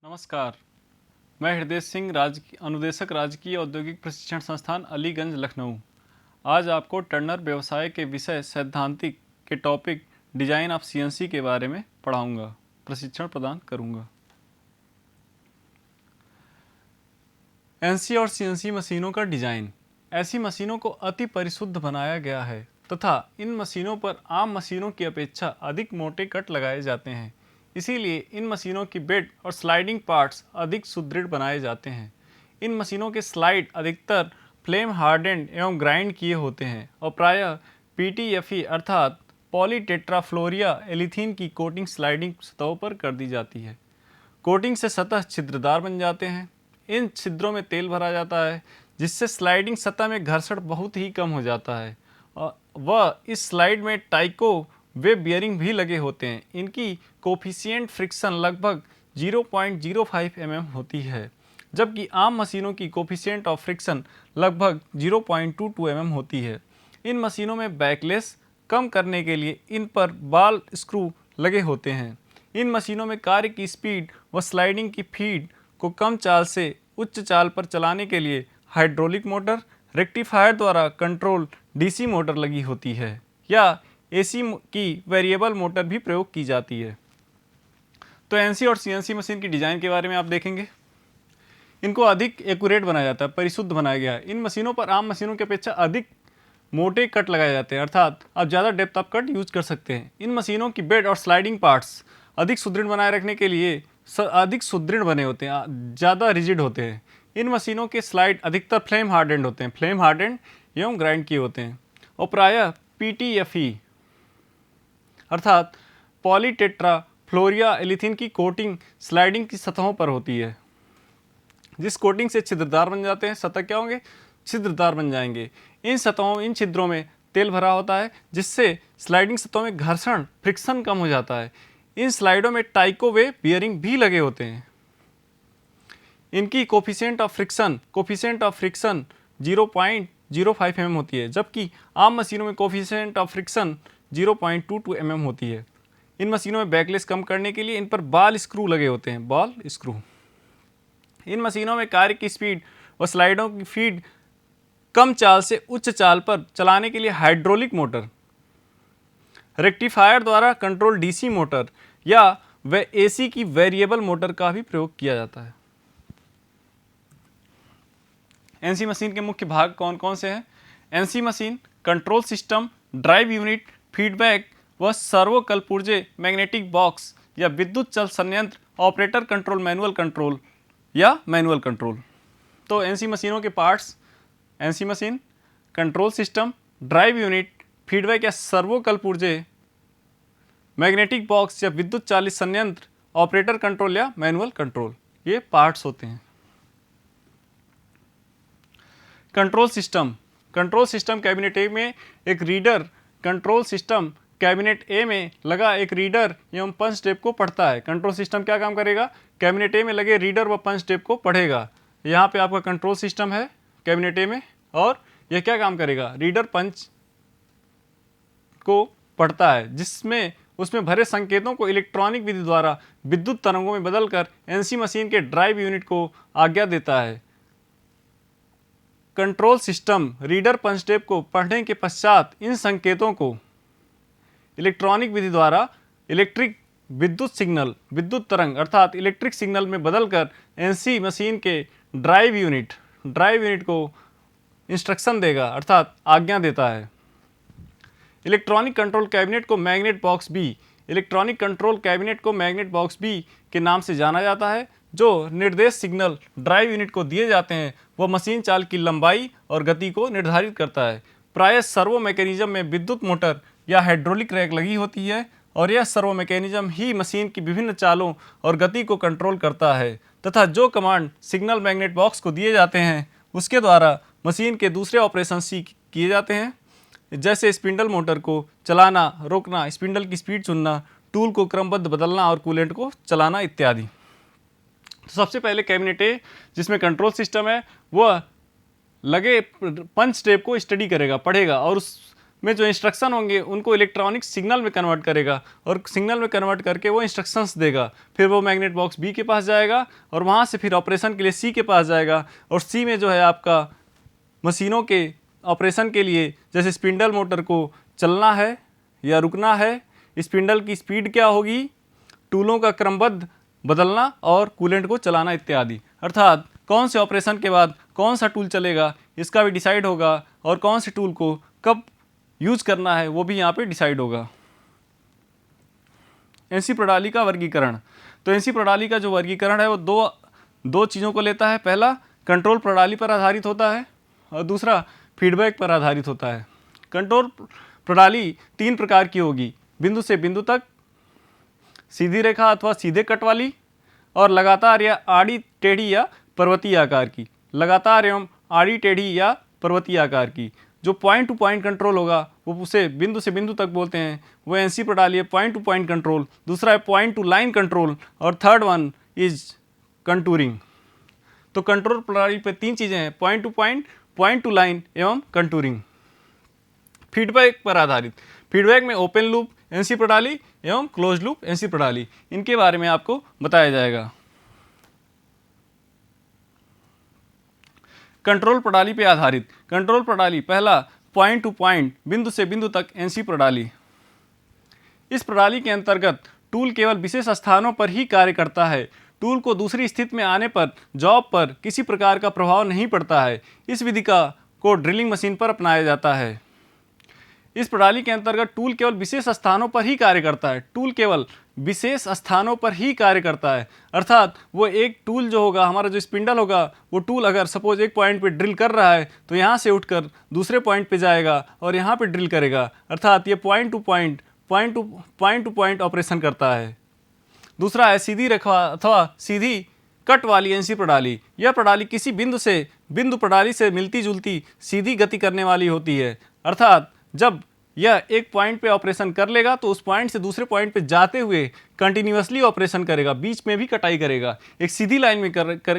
नमस्कार। मैं हृदय सिंह अनुदेशक राजकीय औद्योगिक प्रशिक्षण संस्थान अलीगंज लखनऊ आज आपको टर्नर व्यवसाय के विषय सैद्धांतिक के टॉपिक डिजाइन ऑफ सीएनसी के बारे में पढ़ाऊंगा, प्रशिक्षण प्रदान करूंगा। एनसी और सीएनसी मशीनों का डिजाइन। ऐसी मशीनों को अति परिशुद्ध बनाया गया है तथा इन मशीनों पर आम मशीनों की अपेक्षा अधिक मोटे कट लगाए जाते हैं। इसीलिए इन मशीनों की बेड और स्लाइडिंग पार्ट्स अधिक सुदृढ़ बनाए जाते हैं। इन मशीनों के स्लाइड अधिकतर फ्लेम हार्डेंड एवं ग्राइंड किए होते हैं और प्रायः पीटीएफई अर्थात पॉलीटेट्राफ्लोरिया एलिथीन की कोटिंग स्लाइडिंग सतहों पर कर दी जाती है। कोटिंग से सतह छिद्रदार बन जाते हैं। इन छिद्रों में तेल भरा जाता है जिससे स्लाइडिंग सतह में घर्षण बहुत ही कम हो जाता है और वह इस स्लाइड में टाइको वे बियरिंग भी लगे होते हैं। इनकी कोफिशिएंट फ्रिक्शन लगभग 0.05 mm होती है, जबकि आम मशीनों की कोफिशिएंट ऑफ फ्रिक्शन लगभग 0.22 mm होती है। इन मशीनों में बैकलेस कम करने के लिए इन पर बॉल स्क्रू लगे होते हैं। इन मशीनों में कार्य की स्पीड व स्लाइडिंग की फीड को कम चाल से उच्च चाल पर चलाने के लिए हाइड्रोलिक मोटर, रेक्टिफायर द्वारा कंट्रोल डीसी मोटर लगी होती है या एसी की वेरिएबल मोटर भी प्रयोग की जाती है। तो एनसी और सीएनसी मशीन की डिज़ाइन के बारे में आप देखेंगे। इनको अधिक एक्यूरेट बनाया जाता है, परिशुद्ध बनाया गया है। इन मशीनों पर आम मशीनों की अपेक्षा अधिक मोटे कट लगाए जाते हैं, अर्थात आप ज़्यादा डेप्थ ऑफ कट यूज कर सकते हैं। इन मशीनों की बेड और स्लाइडिंग पार्ट्स अधिक सुदृढ़ बनाए रखने के लिए अधिक सुदृढ़ बने होते हैं, ज़्यादा रिजिड होते हैं। इन मशीनों के स्लाइड अधिकतर फ्लेम हार्डेंड होते हैं, फ्लेम हार्डेंड एवं ग्राइंड किए होते हैं और प्रायः पीटीएफई अर्थात पॉलीटेट्राफ्लोरिया एलिथीन की कोटिंग स्लाइडिंग की सतहों पर होती है, जिस कोटिंग से छिद्रदार बन जाते हैं। सतह क्या होंगे? छिद्रदार बन जाएंगे। इन छिद्रों में तेल भरा होता है जिससे स्लाइडिंग सतहों में घर्षण फ्रिक्शन कम हो जाता है। इन स्लाइडों में टाइको वे बियरिंग भी लगे होते हैं। इनकी कोफिशिएंट ऑफ फ्रिक्शन 0.05 mm होती है, जबकि आम मशीनों में कोफिशिएंट ऑफ फ्रिक्शन 0.22 mm होती है। इन मशीनों में बैकलेस कम करने के लिए इन पर बॉल स्क्रू लगे होते हैं, बॉल स्क्रू। इन मशीनों में कार्य की स्पीड व स्लाइडों की फीड कम चाल से उच्च चाल पर चलाने के लिए हाइड्रोलिक मोटर, रेक्टिफायर द्वारा कंट्रोल डीसी मोटर या एसी की वेरिएबल मोटर का भी प्रयोग किया जाता है। एनसी मशीन के मुख्य भाग कौन कौन से हैं? NC machine control system, drive unit, feedback व सर्वोकलपुर्जे, मैग्नेटिक बॉक्स या विद्युत चल संयंत्र, ऑपरेटर कंट्रोल, मैनुअल कंट्रोल या मैनुअल कंट्रोल। तो एनसी मशीनों के parts: NC machine, control system, drive unit, feedback या सर्वोकलपुर्जे, मैग्नेटिक बॉक्स या विद्युत चालित संयंत्र, ऑपरेटर कंट्रोल या मैनुअल कंट्रोल, ये पार्ट्स होते हैं। कंट्रोल सिस्टम कैबिनेट ए में एक रीडर, कंट्रोल सिस्टम कैबिनेट ए में लगा एक रीडर एवं पंच टेप को पढ़ता है। कंट्रोल सिस्टम क्या काम करेगा? कैबिनेट ए में लगे रीडर व पंच टेप को पढ़ेगा। यहाँ पे आपका कंट्रोल सिस्टम है कैबिनेट ए में और यह क्या काम करेगा? रीडर पंच को पढ़ता है, जिसमें उसमें भरे संकेतों को इलेक्ट्रॉनिक विधि द्वारा विद्युत तरंगों में बदलकर एनसी मशीन के ड्राइव यूनिट को आज्ञा देता है। कंट्रोल सिस्टम रीडर पंच टेप को पढ़ने के पश्चात इन संकेतों को इलेक्ट्रॉनिक विधि द्वारा विद्युत तरंग अर्थात इलेक्ट्रिक सिग्नल में बदलकर एनसी मशीन के ड्राइव यूनिट को इंस्ट्रक्शन देगा, अर्थात आज्ञा देता है। इलेक्ट्रॉनिक कंट्रोल कैबिनेट को मैग्नेट बॉक्स बी के नाम से जाना जाता है। जो निर्देश सिग्नल ड्राइव यूनिट को दिए जाते हैं वह मशीन चाल की लंबाई और गति को निर्धारित करता है। प्रायः सर्वो मैकेनिज्म में विद्युत मोटर या हाइड्रोलिक रैक लगी होती है और यह सर्वो मैकेनिज्म ही मशीन की विभिन्न चालों और गति को कंट्रोल करता है तथा जो कमांड सिग्नल मैग्नेट बॉक्स को दिए जाते हैं उसके द्वारा मशीन के दूसरे ऑपरेशन किए जाते हैं, जैसे स्पिंडल मोटर को चलाना, रोकना, स्पिंडल की स्पीड चुनना, टूल को क्रमबद्ध बदलना और कूलेंट को चलाना इत्यादि। तो सबसे पहले कैबिनेट ए जिसमें कंट्रोल सिस्टम है वह लगे पंच टेप को स्टडी करेगा, पढ़ेगा और उस में जो इंस्ट्रक्शन होंगे उनको इलेक्ट्रॉनिक सिग्नल में कन्वर्ट करेगा और सिग्नल में कन्वर्ट करके वो इंस्ट्रक्शंस देगा। फिर वो मैग्नेट बॉक्स बी के पास जाएगा और वहाँ से फिर ऑपरेशन के लिए सी के पास जाएगा और सी में जो है आपका मशीनों के ऑपरेशन के लिए जैसे स्पिंडल मोटर को चलना है या रुकना है, स्पिंडल की स्पीड क्या होगी, टूलों का क्रमबद्ध बदलना और कूलेंट को चलाना इत्यादि। अर्थात कौन से ऑपरेशन के बाद कौन सा टूल चलेगा इसका भी डिसाइड होगा और कौन से टूल को कब यूज करना है वो भी यहाँ पे डिसाइड होगा। एनसी प्रणाली का वर्गीकरण। तो एनसी प्रणाली का जो वर्गीकरण है वो दो चीज़ों को लेता है। पहला कंट्रोल प्रणाली पर आधारित होता है और दूसरा फीडबैक पर आधारित होता है। कंट्रोल प्रणाली 3 प्रकार की होगी, बिंदु से बिंदु तक, सीधी रेखा अथवा सीधे कट वाली और लगातार या आड़ी टेढ़ी या पर्वतीय आकार की। लगातार एवं आड़ी टेढ़ी या पर्वतीय आकार की। जो पॉइंट टू पॉइंट कंट्रोल होगा वो उसे बिंदु से बिंदु तक बोलते हैं, वो एनसी प्रणाली है पॉइंट टू पॉइंट कंट्रोल। दूसरा है पॉइंट टू लाइन कंट्रोल और थर्ड वन इज कंटूरिंग। तो कंट्रोल प्रणाली पे 3 चीज़ें हैं, point two point, point two line एवं कंटूरिंग। फीडबैक पर आधारित। फीडबैक में ओपन लूप एनसी प्रणाली एवं क्लोज लूप एनसी प्रणाली, इनके बारे में आपको बताया जाएगा। कंट्रोल प्रणाली पे आधारित। कंट्रोल प्रणाली पहला पॉइंट टू पॉइंट, बिंदु से बिंदु तक एनसी प्रणाली। इस प्रणाली के अंतर्गत टूल केवल विशेष स्थानों पर ही कार्य करता है। टूल को दूसरी स्थिति में आने पर जॉब पर किसी प्रकार का प्रभाव नहीं पड़ता है। इस विधि को ड्रिलिंग मशीन पर अपनाया जाता है। इस प्रणाली के अंतर्गत टूल केवल विशेष स्थानों पर ही कार्य करता है। टूल केवल विशेष स्थानों पर ही कार्य करता है, अर्थात वो एक टूल जो होगा, हमारा जो स्पिंडल होगा, वो टूल अगर सपोज एक पॉइंट पे ड्रिल कर रहा है तो यहाँ से उठकर दूसरे पॉइंट पे जाएगा और यहाँ पे ड्रिल करेगा। अर्थात ये पॉइंट टू पॉइंट ऑपरेशन करता है। दूसरा है सीधी रेखा अथवा सीधी कट वाली एनसी प्रणाली। यह प्रणाली किसी बिंदु से बिंदु प्रणाली से मिलती जुलती सीधी गति करने वाली होती है। अर्थात जब यह एक पॉइंट पे ऑपरेशन कर लेगा तो उस पॉइंट से दूसरे पॉइंट पे जाते हुए कंटिन्यूअसली ऑपरेशन करेगा, बीच में भी कटाई करेगा, एक सीधी लाइन में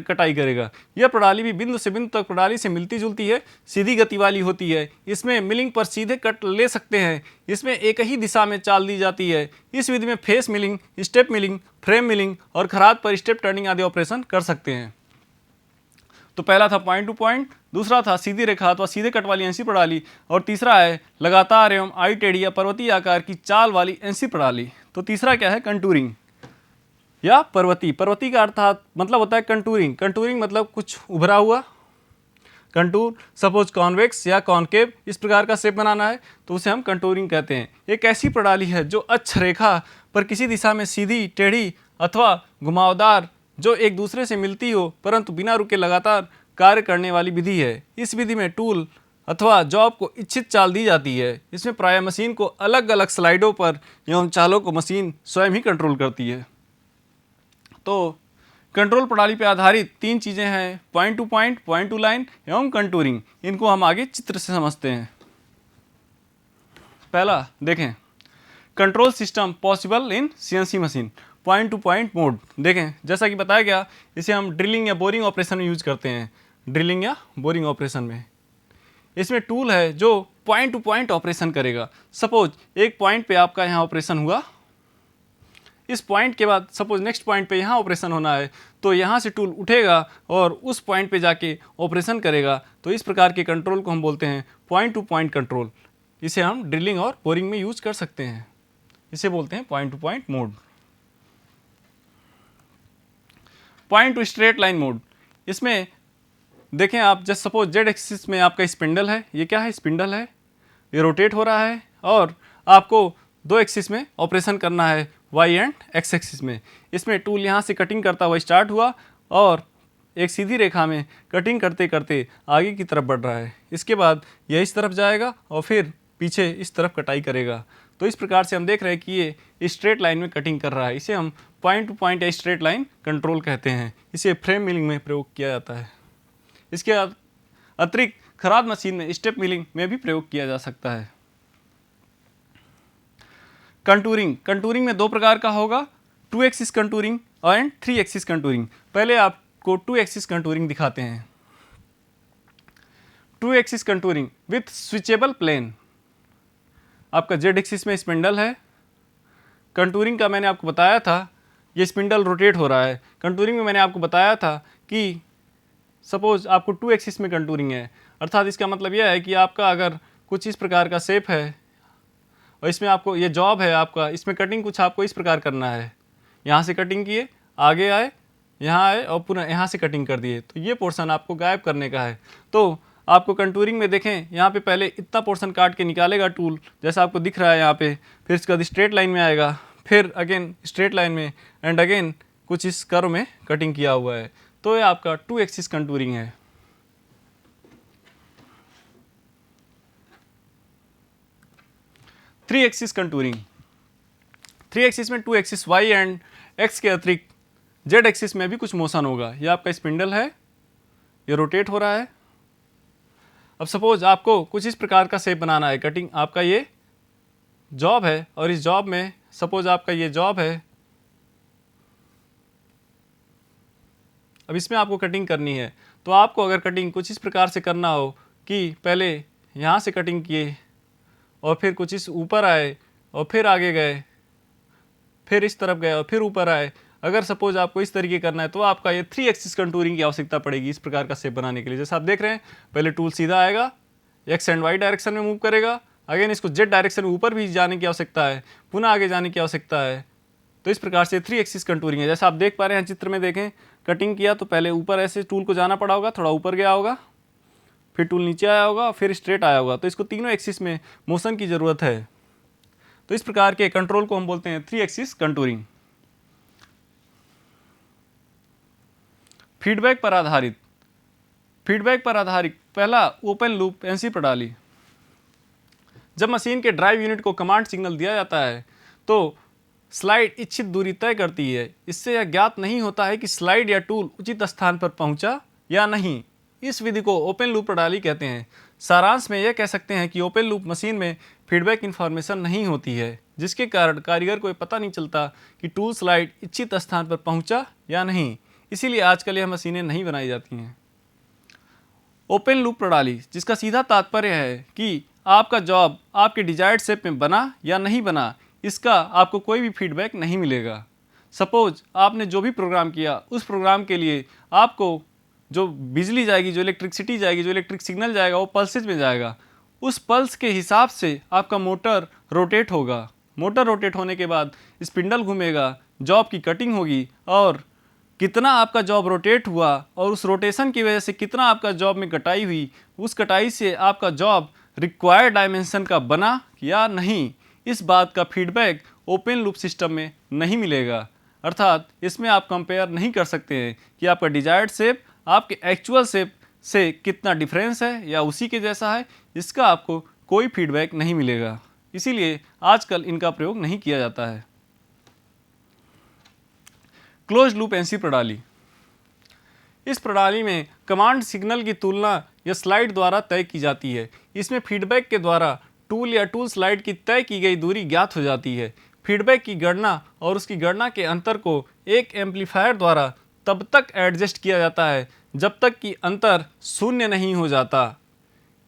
कटाई करेगा। यह प्रणाली भी बिंदु से बिंदु तक प्रणाली से मिलती जुलती है, सीधी गति वाली होती है। इसमें मिलिंग पर सीधे कट ले सकते हैं। इसमें एक ही दिशा में चाल दी जाती है। इस विधि में face milling, step milling, frame milling और खराद पर स्टेप टर्निंग आदि ऑपरेशन कर सकते हैं। तो पहला था पॉइंट टू पॉइंट, दूसरा था सीधी रेखा अथवा सीधे कट वाली एनसी प्रणाली और तीसरा है लगातार एवं आई टेढ़ी या पर्वतीय आकार की चाल वाली एनसी प्रणाली। तो तीसरा क्या है, कंटूरिंग या पर्वतीय। पर्वतीय का अर्थात मतलब होता है कंटूरिंग। कंटूरिंग मतलब कुछ उभरा हुआ। कंटूर सपोज कॉन्वेक्स या कॉनकेव इस प्रकार का शेप बनाना है तो उसे हम कंटूरिंग कहते हैं। एक ऐसी प्रणाली है जो अक्ष रेखा पर किसी दिशा में सीधी, टेढ़ी अथवा घुमावदार, जो एक दूसरे से मिलती हो परंतु बिना रुके लगातार कार्य करने वाली विधि है। इस विधि में टूल अथवा जॉब को इच्छित चाल दी जाती है। इसमें प्रायः मशीन को अलग अलग स्लाइडों पर एवं चालों को मशीन स्वयं ही कंट्रोल करती है। तो कंट्रोल प्रणाली पर आधारित 3 चीज़ें हैं, पॉइंट टू लाइन एवं कंटूरिंग। इनको हम आगे चित्र से समझते हैं। पहला देखें, control system possible in CNC machine. Point two point mode देखें, जैसा कि बताया गया, इसे हम ड्रिलिंग या बोरिंग ऑपरेशन में यूज करते हैं। ड्रिलिंग या बोरिंग ऑपरेशन में इसमें टूल है जो पॉइंट टू पॉइंट ऑपरेशन करेगा। सपोज एक पॉइंट पे आपका यहाँ ऑपरेशन हुआ, इस पॉइंट के बाद सपोज नेक्स्ट पॉइंट पे यहाँ ऑपरेशन होना है तो यहाँ से टूल उठेगा और उस पॉइंट पे जाके ऑपरेशन करेगा। तो इस प्रकार के कंट्रोल को हम बोलते हैं पॉइंट टू पॉइंट कंट्रोल। इसे हम ड्रिलिंग और बोरिंग में यूज कर सकते हैं। इसे बोलते हैं point two point mode. Point two straight line mode, इसमें देखें आप, जस्ट सपोज जेड एक्सिस में आपका स्पिंडल है। ये क्या है, स्पिंडल है, ये रोटेट हो रहा है और आपको 2 एक्सिस में ऑपरेशन करना है, वाई एंड एक्स एक्सिस में। इसमें टूल यहाँ से कटिंग करता हुआ स्टार्ट हुआ और एक सीधी रेखा में कटिंग करते करते आगे की तरफ बढ़ रहा है। इसके बाद यह इस तरफ जाएगा और फिर पीछे इस तरफ कटाई करेगा। तो इस प्रकार से हम देख रहे हैं कि ये स्ट्रेट लाइन में कटिंग कर रहा है। इसे हम पॉइंट टू पॉइंट या स्ट्रेट लाइन कंट्रोल कहते हैं। इसे फ्रेम मिलिंग में प्रयोग किया जाता है। इसके अतिरिक्त खराद मशीन में स्टेप मिलिंग में भी प्रयोग किया जा सकता है। कंटूरिंग, कंटूरिंग में 2 प्रकार का होगा, 2 axis contouring and 3 axis contouring. पहले आपको 2 एक्सिस कंटूरिंग दिखाते हैं। 2 axis contouring with switchable plane. आपका जेड एक्सिस में स्पिंडल है। कंटूरिंग का मैंने आपको बताया था, ये स्पिंडल रोटेट हो रहा है। कंटूरिंग में मैंने आपको बताया था कि सपोज आपको 2 एक्सिस में कंटूरिंग है, अर्थात इसका मतलब यह है कि आपका अगर कुछ इस प्रकार का शेप है और इसमें आपको ये जॉब है आपका, इसमें कटिंग कुछ आपको इस प्रकार करना है, यहाँ से कटिंग किए, आगे आए, यहाँ आए और पुनः यहाँ से कटिंग कर दिए, तो ये पोर्शन आपको गायब करने का है। तो आपको कंटूरिंग में देखें, यहाँ पे पहले इतना पोर्शन काट के निकालेगा टूल, जैसा आपको दिख रहा है यहाँ पे, फिर इसके बाद स्ट्रेट लाइन में आएगा, फिर अगेन स्ट्रेट लाइन में एंड अगेन कुछ इस कर्व में कटिंग किया हुआ है। तो ये आपका 2 एक्सिस कंटूरिंग है। थ्री एक्सिस कंटूरिंग, 3 एक्सिस में 2 एक्सिस वाई एंड एक्स के अतिरिक्त जेड एक्सिस में भी कुछ मोशन होगा। ये आपका स्पिंडल है, ये रोटेट हो रहा है। अब सपोज आपको कुछ इस प्रकार का शेप बनाना है, कटिंग आपका ये जॉब है और इस जॉब में सपोज आपका ये जॉब है, अब इसमें आपको कटिंग करनी है। तो आपको अगर कटिंग कुछ इस प्रकार से करना हो कि पहले यहाँ से कटिंग किए और फिर कुछ इस ऊपर आए और फिर आगे गए, फिर इस तरफ गए और फिर ऊपर आए, अगर सपोज आपको इस तरीके करना है तो आपका ये 3 एक्सिस कंटूरिंग की आवश्यकता पड़ेगी इस प्रकार का शेप बनाने के लिए। जैसे आप देख रहे हैं, पहले टूल सीधा आएगा, एक्स एंड वाई डायरेक्शन में मूव करेगा, अगेन इसको जेड डायरेक्शन में ऊपर भी जाने की आवश्यकता है, पुनः आगे जाने की आवश्यकता है। तो इस प्रकार से 3 एक्सिस कंटूरिंग है। जैसा आप देख पा रहे हैं चित्र में, देखें कटिंग किया तो पहले ऊपर ऐसे टूल को जाना पड़ा होगा, थोड़ा ऊपर गया होगा, फिर टूल नीचे आया होगा, फिर स्ट्रेट आया होगा। तो इसको तीनों एक्सिस में मोशन की ज़रूरत है। तो इस प्रकार के कंट्रोल को हम बोलते हैं 3 एक्सिस कंटूरिंग। फीडबैक पर आधारित, फीडबैक पर आधारित पहला ओपन लूप एनसी प्रणाली। जब मशीन के ड्राइव यूनिट को कमांड सिग्नल दिया जाता है तो स्लाइड इच्छित दूरी तय करती है। इससे यह ज्ञात नहीं होता है कि स्लाइड या टूल उचित स्थान पर पहुंचा या नहीं। इस विधि को ओपन लूप प्रणाली कहते हैं। सारांश में यह कह सकते हैं कि ओपन लूप मशीन में फीडबैक इन्फॉर्मेशन नहीं होती है, जिसके कारण कारीगर को पता नहीं चलता कि टूल स्लाइड इच्छित स्थान पर पहुंचा या नहीं। इसीलिए आजकल यह मशीनें नहीं बनाई जाती हैं। ओपन लूप प्रणाली, जिसका सीधा तात्पर्य है कि आपका जॉब आपके डिजायर्ड शेप में बना या नहीं बना, इसका आपको कोई भी फीडबैक नहीं मिलेगा। सपोज आपने जो भी प्रोग्राम किया उस प्रोग्राम के लिए आपको जो बिजली जाएगी, जो इलेक्ट्रिसिटी जाएगी, जो इलेक्ट्रिक सिग्नल जाएगा, वो पल्सेज में जाएगा। उस पल्स के हिसाब से आपका मोटर रोटेट होगा। मोटर रोटेट होने के बाद स्पिंडल घूमेगा, जॉब की कटिंग होगी और कितना आपका जॉब रोटेट हुआ और उस रोटेशन की वजह से कितना आपका जॉब में कटाई हुई, उस कटाई से आपका जॉब रिक्वायर्ड डायमेंशन का बना या नहीं, इस बात का फीडबैक ओपन लूप सिस्टम में नहीं मिलेगा। अर्थात इसमें आप कंपेयर नहीं कर सकते हैं कि आपका डिजायर्ड शेप आपके एक्चुअल शेप से कितना डिफरेंस है या उसी के जैसा है, इसका आपको कोई फीडबैक नहीं मिलेगा। इसीलिए आजकल इनका प्रयोग नहीं किया जाता है। क्लोज लूप एनसी प्रणाली। इस प्रणाली में कमांड सिग्नल की तुलना या स्लाइड द्वारा तय की जाती है। इसमें फीडबैक के द्वारा टूल या टूल स्लाइड की तय की गई दूरी ज्ञात हो जाती है। फीडबैक की गणना और उसकी गणना के अंतर को एक एम्पलीफायर द्वारा तब तक एडजस्ट किया जाता है जब तक कि अंतर शून्य नहीं हो जाता।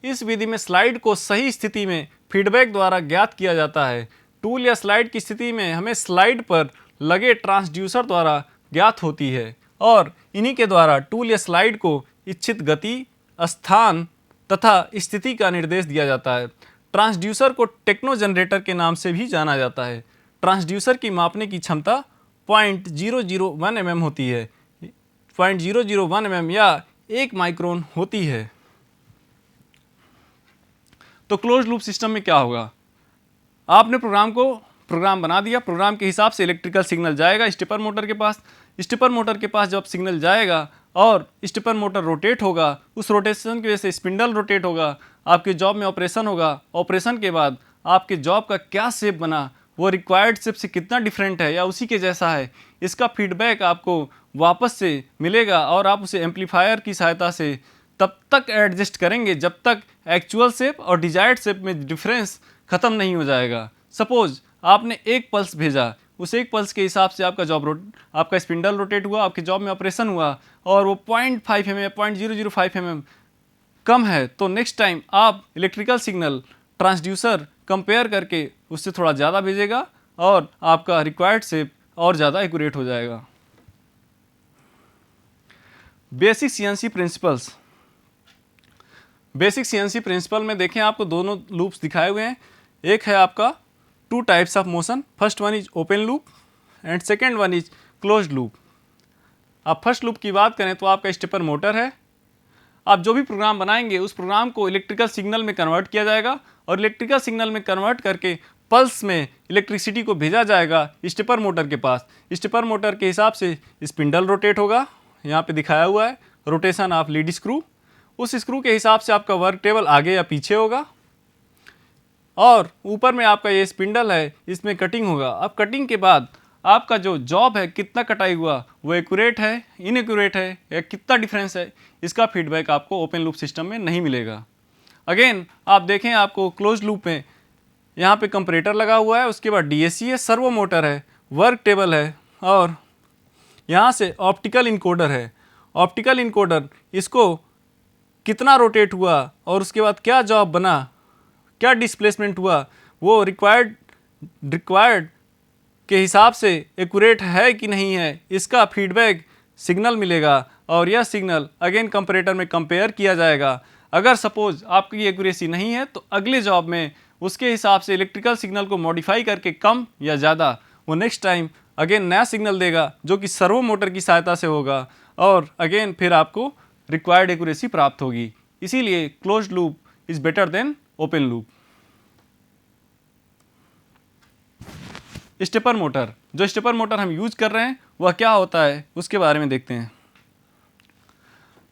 इस विधि में स्लाइड को सही स्थिति में फीडबैक द्वारा ज्ञात किया जाता है। टूल या स्लाइड की स्थिति में हमें स्लाइड पर लगे ट्रांसड्यूसर द्वारा ज्ञात होती है और इन्हीं के द्वारा टूल या स्लाइड को इच्छित गति, स्थान तथा स्थिति का निर्देश दिया जाता है। ट्रांसड्यूसर को टेक्नो जनरेटर के नाम से भी जाना जाता है। ट्रांसड्यूसर की मापने की क्षमता 0.001 mm होती है, 0.001 mm या 1 माइक्रोन होती है। तो क्लोज लूप सिस्टम में क्या होगा? आपने प्रोग्राम बना दिया, प्रोग्राम के हिसाब से इलेक्ट्रिकल सिग्नल जाएगा स्टेपर मोटर के पास। स्टेपर मोटर के पास जब सिग्नल जाएगा और स्टेपर मोटर रोटेट होगा, उस रोटेशन की वजह से स्पिंडल रोटेट होगा, आपके जॉब में ऑपरेशन होगा। ऑपरेशन के बाद आपके जॉब का क्या शेप बना, वो रिक्वायर्ड शेप से कितना डिफरेंट है या उसी के जैसा है, इसका फीडबैक आपको वापस से मिलेगा और आप उसे एम्पलीफायर की सहायता से तब तक एडजस्ट करेंगे जब तक एक्चुअल शेप और डिजायर्ड शेप में डिफरेंस खत्म नहीं हो जाएगा। सपोज आपने एक पल्स भेजा, उस एक पल्स के हिसाब से आपका स्पिंडल रोटेट हुआ, आपके जॉब में ऑपरेशन हुआ और वो 0.5 mm, 0.005 mm कम है, तो नेक्स्ट टाइम आप इलेक्ट्रिकल सिग्नल ट्रांसड्यूसर कंपेयर करके उससे थोड़ा ज़्यादा भेजेगा और आपका रिक्वायर्ड शेप और ज़्यादा एक्यूरेट हो जाएगा। Basic CNC principles. Basic CNC principle में देखें आपको दोनों लूप्स दिखाए हुए हैं। एक है आपका two types of motion, first one is open loop and second one is closed loop. आप फर्स्ट लूप की बात करें तो आपका स्टेपर मोटर है। आप जो भी प्रोग्राम बनाएंगे उस प्रोग्राम को इलेक्ट्रिकल सिग्नल में कन्वर्ट किया जाएगा और इलेक्ट्रिकल सिग्नल में कन्वर्ट करके पल्स में इलेक्ट्रिसिटी को भेजा जाएगा स्टेपर मोटर के पास। स्टेपर मोटर के हिसाब से स्पिंडल रोटेट होगा, यहाँ पे दिखाया हुआ है रोटेशन ऑफ लीड स्क्रू। उस स्क्रू के हिसाब से आपका वर्क टेबल आगे या पीछे होगा और ऊपर में आपका ये स्पिंडल है, इसमें कटिंग होगा। अब कटिंग के बाद आपका जो जॉब है कितना कटाई हुआ वो एक्यूरेट है, इनएक्यूरेट है या कितना डिफरेंस है, इसका फीडबैक आपको ओपन लूप सिस्टम में नहीं मिलेगा। अगेन आप देखें आपको क्लोज लूप में यहाँ पे कंपरेटर लगा हुआ है, उसके बाद डीएससी है, सर्वो मोटर है, वर्क टेबल है और यहाँ से ऑप्टिकल इनकोडर है। ऑप्टिकल इनकोडर इसको कितना रोटेट हुआ और उसके बाद क्या जॉब बना, क्या डिस्प्लेसमेंट हुआ, वो रिक्वायर्ड के हिसाब से एक्यूरेट है कि नहीं है, इसका फीडबैक सिग्नल मिलेगा और यह सिग्नल अगेन कंपैरेटर में कंपेयर किया जाएगा। अगर सपोज आपकी एक्यूरेसी नहीं है तो अगले जॉब में उसके हिसाब से इलेक्ट्रिकल सिग्नल को मॉडिफाई करके कम या ज़्यादा वो नेक्स्ट टाइम अगेन नया सिग्नल देगा जो कि सर्वो मोटर की सहायता से होगा और अगेन फिर आपको रिक्वायर्ड एक्यूरेसी प्राप्त होगी। इसीलिए closed loop is better than open loop. Stepper motor, जो स्टेपर मोटर हम यूज कर रहे हैं वह क्या होता है उसके बारे में देखते हैं।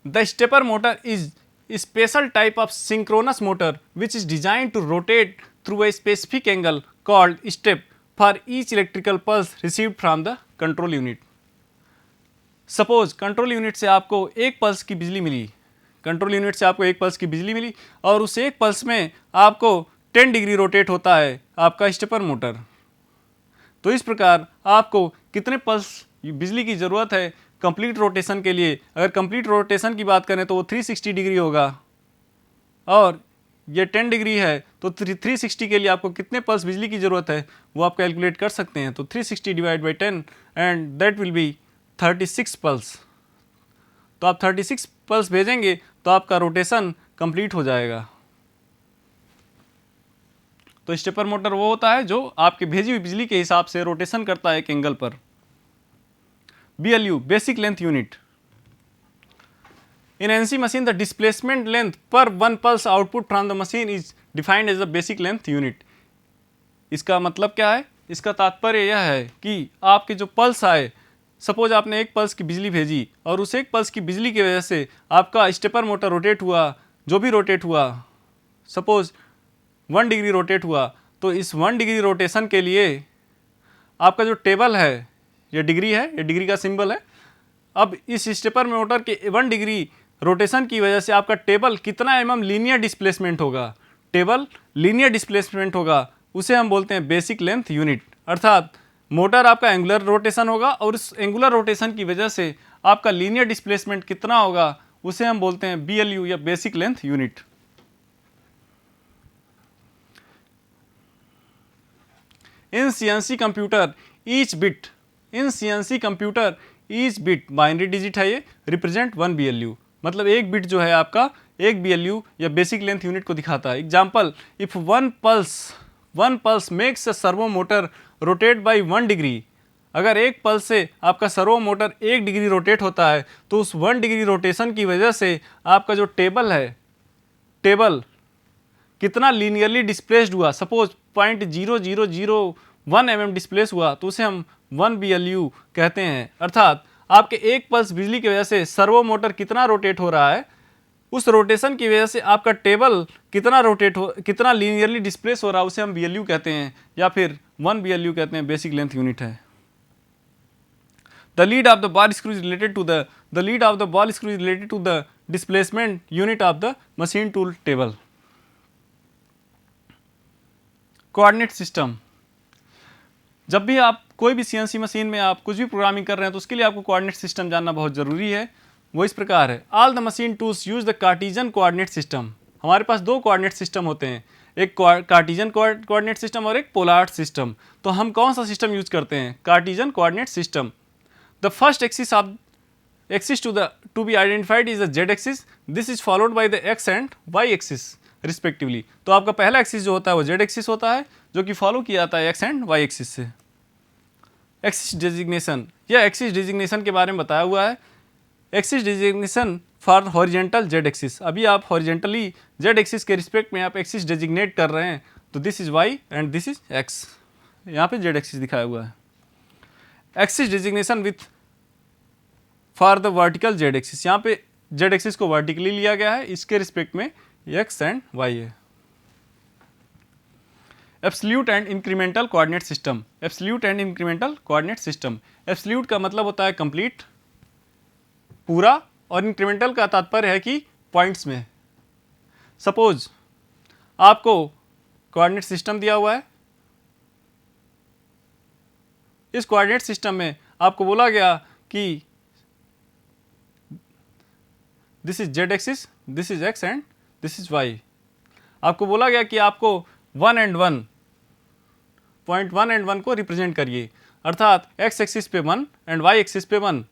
The stepper motor is special type of synchronous motor which is design to rotate through a specific angle called step for each electrical pulse received from the control unit. Suppose control unit से आपको एक pulse की बिजली मिली, control unit से आपको एक pulse की बिजली मिली और उस एक पल्स में आपको 10 डिग्री रोटेट होता है आपका स्टेपर मोटर। तो इस प्रकार आपको कितने पल्स बिजली की ज़रूरत है कंप्लीट रोटेशन के लिए। अगर कंप्लीट रोटेशन की बात करें तो वो 360 डिग्री होगा और ये 10 डिग्री है तो 360 के लिए आपको कितने पल्स बिजली की ज़रूरत है वो आप कैलकुलेट कर सकते हैं। तो 360 divide by 10 and that will be 36 pulse. तो आप 36 पल्स भेजेंगे तो आपका रोटेशन कंप्लीट हो जाएगा। तो स्टेपर मोटर वो होता है जो आपके भेजी हुई बिजली के हिसाब से रोटेशन करता है एक एंगल पर। BLU basic length unit. In NC machine the displacement length पर one pulse output from the machine is defined as the basic length unit. इसका मतलब क्या है? इसका तात्पर्य यह है कि आपके जो पल्स आए, सपोज आपने एक पल्स की बिजली भेजी और उस एक पल्स की बिजली की वजह से आपका स्टेपर मोटर रोटेट हुआ, जो भी रोटेट हुआ, सपोज 1 डिग्री रोटेट हुआ, तो इस 1 डिग्री रोटेशन के लिए आपका जो टेबल है, ये डिग्री है, ये डिग्री का सिंबल है। अब इस स्टेपर मोटर के 1 डिग्री रोटेशन की वजह से आपका टेबल कितना mm लीनियर डिस्प्लेसमेंट होगा, टेबल लीनियर डिस्प्लेसमेंट होगा, उसे हम बोलते हैं बेसिक लेंथ यूनिट। अर्थात मोटर आपका एंगुलर रोटेशन होगा और उस एंगुलर रोटेशन की वजह से आपका लीनियर डिस्प्लेसमेंट कितना होगा उसे हम बोलते हैं BLU या बेसिक लेंथ यूनिट। इन CNC computer each bit binary digit है, ये रिप्रेजेंट 1 BLU। मतलब एक बिट जो है आपका एक BLU या बेसिक लेंथ यूनिट को दिखाता है। Example, if one pulse makes a servo motor rotate by 1 degree. अगर एक पल्स से आपका सर्वो मोटर 1 डिग्री रोटेट होता है तो उस 1 डिग्री रोटेशन की वजह से आपका जो टेबल है, टेबल कितना लीनियरली डिस्प्लेस्ड हुआ, सपोज 0.0001 mm डिस्प्लेस हुआ तो उसे हम 1 BLU कहते हैं। अर्थात आपके एक पल्स बिजली की वजह से सर्वो मोटर कितना रोटेट हो रहा है, उस रोटेशन की वजह से आपका टेबल कितना लीनियरली डिस्प्लेस हो रहा है उसे हम BLU कहते हैं या फिर 1 BLU कहते हैं, बेसिक लेंथ यूनिट है। The lead of the ball screw is related to the displacement unit of the machine tool table. Coordinate system. जब भी आप कोई भी CNC मशीन में आप कुछ भी प्रोग्रामिंग कर रहे हैं तो उसके लिए आपको कोऑर्डिनेट सिस्टम जानना बहुत ज़रूरी है। वो इस प्रकार है, all the machine tools use the Cartesian coordinate system. हमारे पास 2 कोऑर्डिनेट सिस्टम होते हैं, एक कार्टिजन कोऑर्डिनेट सिस्टम और एक पोलार सिस्टम। तो हम कौन सा सिस्टम यूज करते हैं? Cartesian coordinate system. The first axis to be identified is the Z axis, this is followed by the X and Y axis respectively. तो आपका पहला एक्सिस जो होता है वो जेड एक्सिस होता है, जो कि फॉलो किया जाता है एक्स एंड वाई एक्सिस से। एक्सिस डेजिग्नेशन, यह एक्सिस डेजिग्नेशन के बारे में बताया हुआ है। Axis designation for horizontal Z axis, अभी आप हॉरिजेंटली जेड एक्सिस के रिस्पेक्ट में आप एक्सिस डेजिग्नेट कर रहे हैं, तो this is Y and this is X, यहाँ पे जेड एक्सिस दिखाया हुआ है। Axis designation with for the vertical Z axis, यहाँ पे जेड एक्सिस को वर्टिकली लिया गया है, इसके रिस्पेक्ट में एक्स एंड वाई है। Absolute and incremental coordinate system, absolute and incremental coordinate system. Absolute का मतलब होता है कंप्लीट, पूरा, और इंक्रीमेंटल का तात्पर्य है कि पॉइंट्स में। सपोज आपको कोऑर्डिनेट सिस्टम दिया हुआ है, इस कोऑर्डिनेट सिस्टम में आपको बोला गया कि this is Z axis, this is X and this is Y. आपको बोला गया कि आपको 1 and 1 पॉइंट 1 and 1 को रिप्रेजेंट करिए, अर्थात एक्स एक्सिस पे 1 एंड वाई एक्सिस पे 1,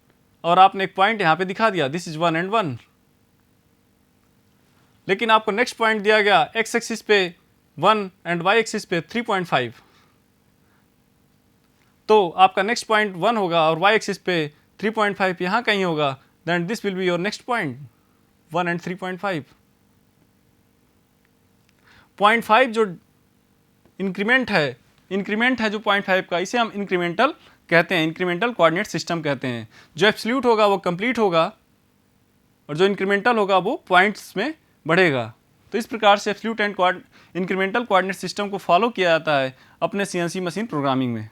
और आपने एक पॉइंट यहाँ पे दिखा दिया, दिस इज 1 and 1। लेकिन आपको नेक्स्ट पॉइंट दिया गया एक्स एक्सिस पे 1 एंड वाई एक्सिस पे 3.5, तो आपका नेक्स्ट पॉइंट 1 होगा और वाई एक्सिस पे 3.5 यहाँ कहीं होगा, then this will be your next point 1 and 3.5। 0.5 जो इंक्रीमेंट है जो 0.5 का, इसे हम इंक्रीमेंटल कहते हैं, इंक्रीमेंटल कोऑर्डिनेट सिस्टम कहते हैं। जो एब्सोल्यूट होगा वो कंप्लीट होगा, और जो इंक्रीमेंटल होगा वो पॉइंट्स में बढ़ेगा। तो इस प्रकार से absolute and incremental coordinate system को फॉलो किया जाता है अपने सीएनसी मशीन प्रोग्रामिंग में।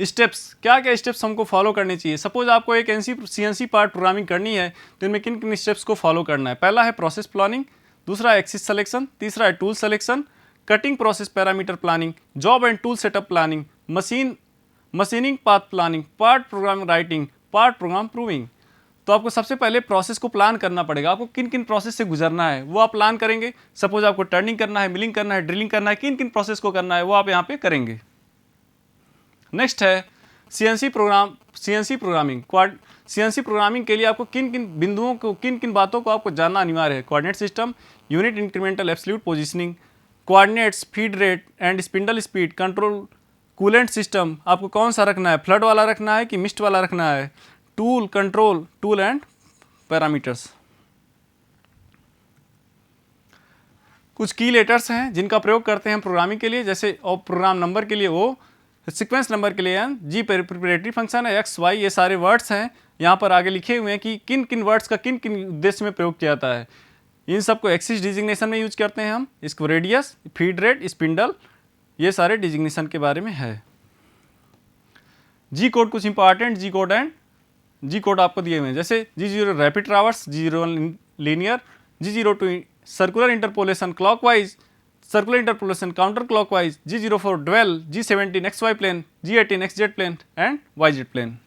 स्टेप्स, क्या क्या स्टेप्स हमको फॉलो करने चाहिए? सपोज आपको एक सीएनसी पार्ट प्रोग्रामिंग करनी है, तो इनमें किन किन स्टेप्स को फॉलो करना है? पहला है प्रोसेस प्लानिंग, दूसरा एक्सिस सिलेक्शन, तीसरा है tool selection, cutting process parameter planning, job and tool setup planning, machining path planning, part programme writing, part programme proving. तो आपको सबसे पहले प्रोसेस को प्लान करना पड़ेगा, आपको किन किन प्रोसेस से गुजरना है वो आप प्लान करेंगे। सपोज आपको टर्निंग करना है, मिलिंग करना है, ड्रिलिंग करना है, किन किन प्रोसेस को करना है वो आप यहाँ पे करेंगे। नेक्स्ट है सीएनसी प्रोग्रामिंग। सीएनसी प्रोग्रामिंग के लिए आपको किन किन बिंदुओं को, किन किन बातों को आपको जानना अनिवार्य है? Coordinate system, unit incremental absolute positioning, coordinates, feed rate and spindle speed, control, coolant system आपको कौन सा रखना है, फ्लड वाला रखना है कि मिस्ट वाला रखना है, tool control, tool and parameters. कुछ की लेटर्स हैं जिनका प्रयोग करते हैं प्रोग्रामिंग के लिए, जैसे और प्रोग्राम नंबर के लिए ओ, सीक्वेंस नंबर के लिए एन, जी प्रिपरेटरी फंक्शन है, एक्स वाई, ये सारे वर्ड्स हैं यहाँ पर आगे लिखे हुए हैं कि किन किन वर्ड्स का किन किन उद्देश्य में प्रयोग किया जाता है। इन सबको एक्सिस डिजिग्नेशन में यूज करते हैं हम, इसको रेडियस, फीड रेट, स्पिंडल, ये सारे डिजिग्नेशन के बारे में है। जी कोड कुछ इंपॉर्टेंट जी कोड आपको दिए हुए हैं, जैसे G0 rapid traverse, G0 linear, G02 circular interpolation clockwise, circular interpolation counter clockwise, G04 dwell, G17 XY plane, G18 XZ plane and YZ plane.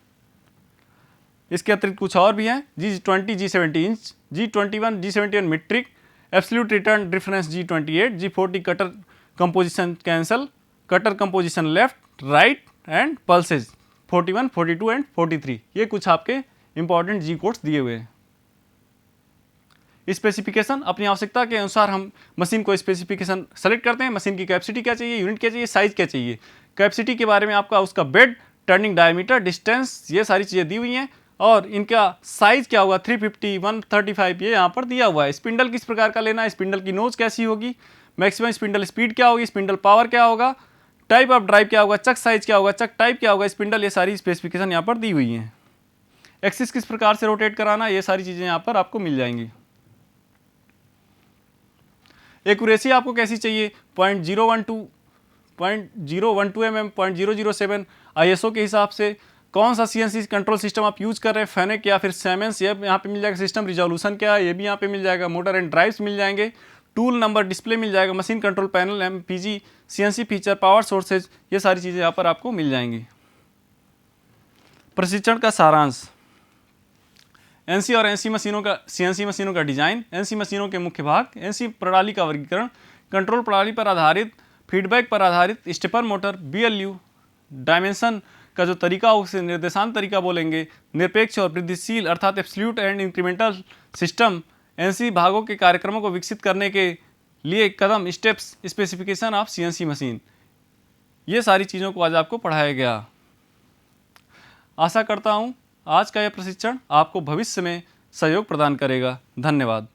इसके अतिरिक्त कुछ और भी हैं, G20 G70 inch, G21 G71 metric, absolute return difference G28, G40 cutter composition cancel, cutter composition left right and pulses 41, 42 and 43। ये कुछ आपके important जी codes दिए हुए हैं। स्पेसिफिकेशन, अपनी आवश्यकता के अनुसार हम मशीन को स्पेसिफिकेशन सेलेक्ट करते हैं। मशीन की कैपेसिटी क्या चाहिए, यूनिट क्या चाहिए, साइज क्या चाहिए। कैपेसिटी के बारे में आपका उसका बेड, टर्निंग डायमीटर, डिस्टेंस, ये सारी चीज़ें दी हुई हैं, और इनका साइज क्या होगा 350, 135 ये यहाँ पर दिया हुआ है। स्पिंडल किस प्रकार का लेना है, स्पिंडल की नोज कैसी होगी, मैक्सिमम स्पिंडल स्पीड क्या होगी, स्पिंडल पावर क्या होगा, टाइप ऑफ ड्राइव क्या होगा, चक साइज क्या होगा, चक टाइप क्या होगा, स्पिंडल, ये सारी स्पेसिफिकेशन यहाँ पर दी हुई हैं। एक्सिस किस प्रकार से रोटेट कराना, ये सारी चीज़ें यहाँ पर आपको मिल जाएंगी। एक्यूरेसी आपको कैसी चाहिए, 0.012 mm, 0.007 ISO के हिसाब से। कौन सा सीएनसी कंट्रोल सिस्टम आप यूज कर रहे हैं, फेनेक या फिर सेमेंस, ये यहाँ पे मिल जाएगा। सिस्टम रिजोल्यूशन क्या है ये भी यहाँ पे मिल जाएगा। मोटर एंड ड्राइव्स मिल जाएंगे, टूल नंबर डिस्प्ले मिल जाएगा, machine control panel, MPG, CNC feature, power sources, ये सारी चीज़ें यहाँ पर आपको मिल जाएंगी। प्रशिक्षण का सारांश, एनसी और एनसी मशीनों का सीएनसी मशीनों का डिजाइन, एनसी मशीनों के मुख्य भाग, एनसी प्रणाली का वर्गीकरण, कंट्रोल प्रणाली पर आधारित, फीडबैक पर आधारित, स्टेपर मोटर, बीएलयू, डायमेंशन का जो तरीका हो उसे निर्देशांक तरीका बोलेंगे, निरपेक्ष और वृद्धिशील अर्थात absolute and incremental system, NC भागों के कार्यक्रमों को विकसित करने के लिए कदम, steps, specification of CNC machine, ये सारी चीज़ों को आज आपको पढ़ाया गया। आशा करता हूँ आज का यह प्रशिक्षण आपको भविष्य में सहयोग प्रदान करेगा। धन्यवाद।